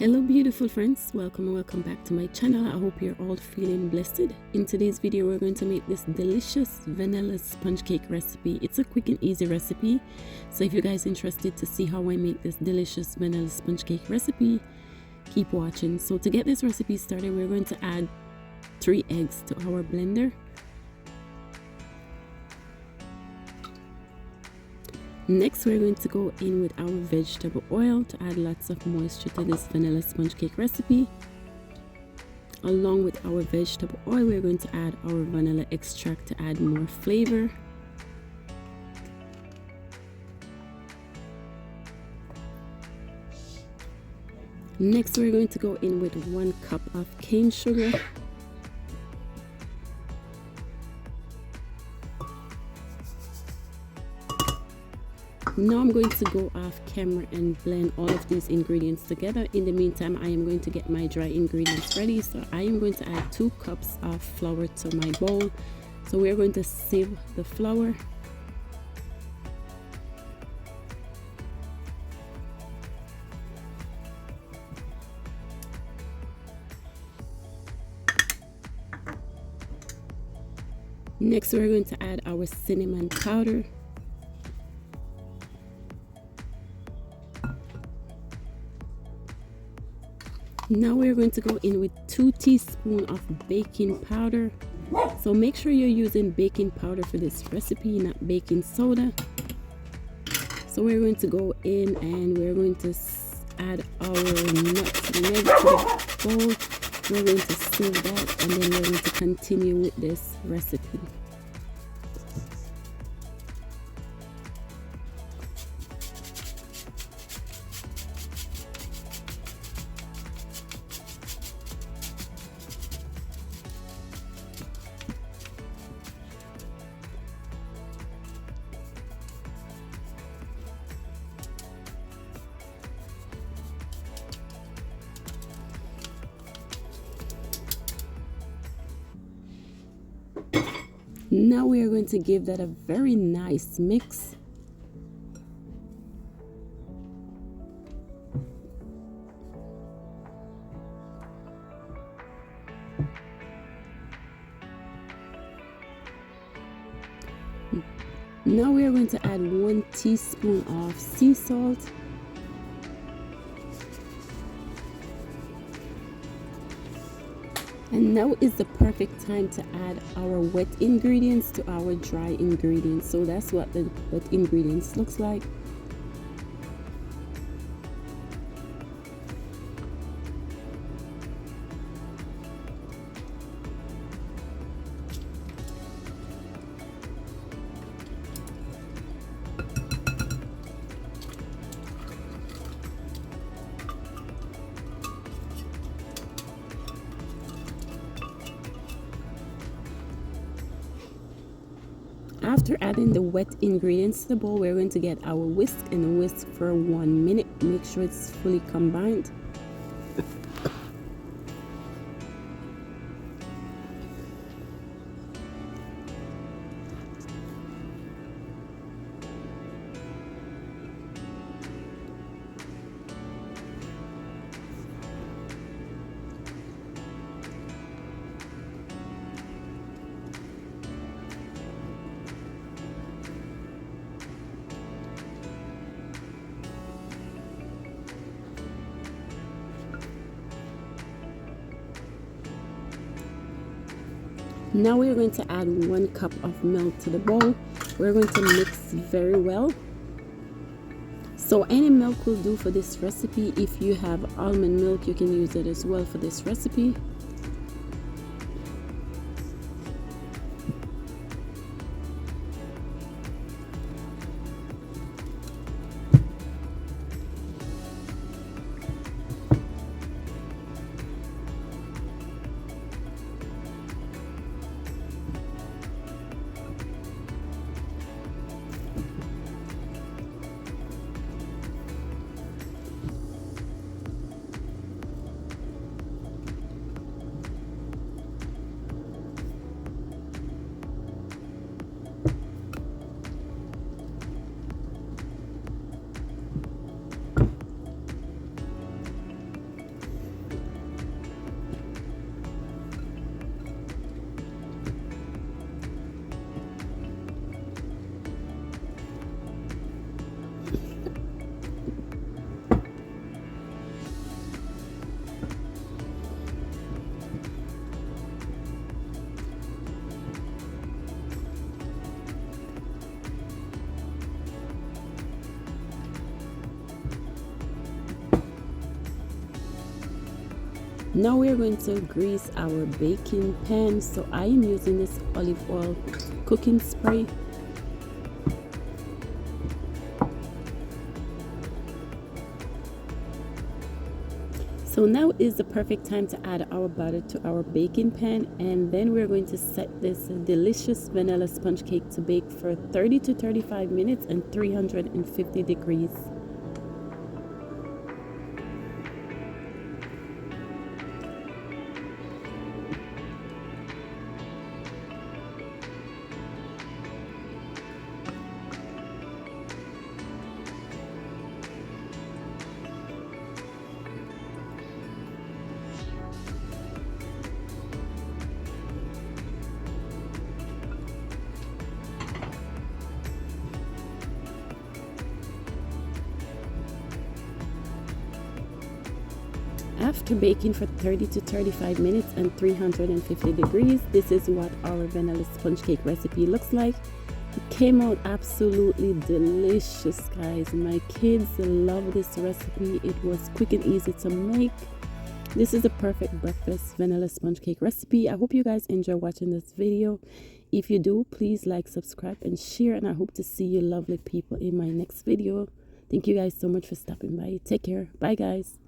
Hello beautiful friends, welcome and welcome back to my channel. I hope you're all feeling blessed. In today's video we're going to make this delicious vanilla sponge cake recipe. It's a quick and easy recipe, so if you guys are interested to see how I make this delicious vanilla sponge cake recipe, keep watching. So to get this recipe started, we're going to add 3 eggs to our blender. Next, we're going to go in with our vegetable oil to add lots of moisture to this vanilla sponge cake recipe. Along with our vegetable oil, we're going to add our vanilla extract to add more flavor. Next, we're going to go in with 1 cup of cane sugar. Now I'm going to go off camera and blend all of these ingredients together. In the meantime, I am going to get my dry ingredients ready. So I am going to add 2 cups of flour to my bowl. So we're going to sieve the flour. Next, we're going to add our cinnamon powder. Now we're going to go in with 2 teaspoons of baking powder. So make sure you're using baking powder for this recipe, not baking soda. So we're going to go in and we're going to add our nutmeg to the bowl. We're going to stir that and then we're going to continue with this recipe. Now we are going to give that a very nice mix. Now we are going to add 1 teaspoon of sea salt. And now is the perfect time to add our wet ingredients to our dry ingredients. So that's what the wet ingredients looks like. After adding the wet ingredients to the bowl, we're going to get our whisk and whisk for 1 minute. Make sure it's fully combined. Now we're going to add 1 cup of milk to the bowl. We're going to mix very well. So any milk will do for this recipe. If you have almond milk, you can use it as well for this recipe. Now we're going to grease our baking pan. So I am using this olive oil cooking spray. So now is the perfect time to add our butter to our baking pan, and then we're going to set this delicious vanilla sponge cake to bake for 30 to 35 minutes and 350 degrees. After baking for 30 to 35 minutes and 350 degrees, this is what our vanilla sponge cake recipe looks like. It came out absolutely delicious, guys. My kids love this recipe. It was quick and easy to make. This is the perfect breakfast vanilla sponge cake recipe. I hope you guys enjoy watching this video. If you do, please like, subscribe, and share. And I hope to see you lovely people in my next video. Thank you guys so much for stopping by. Take care. Bye, guys.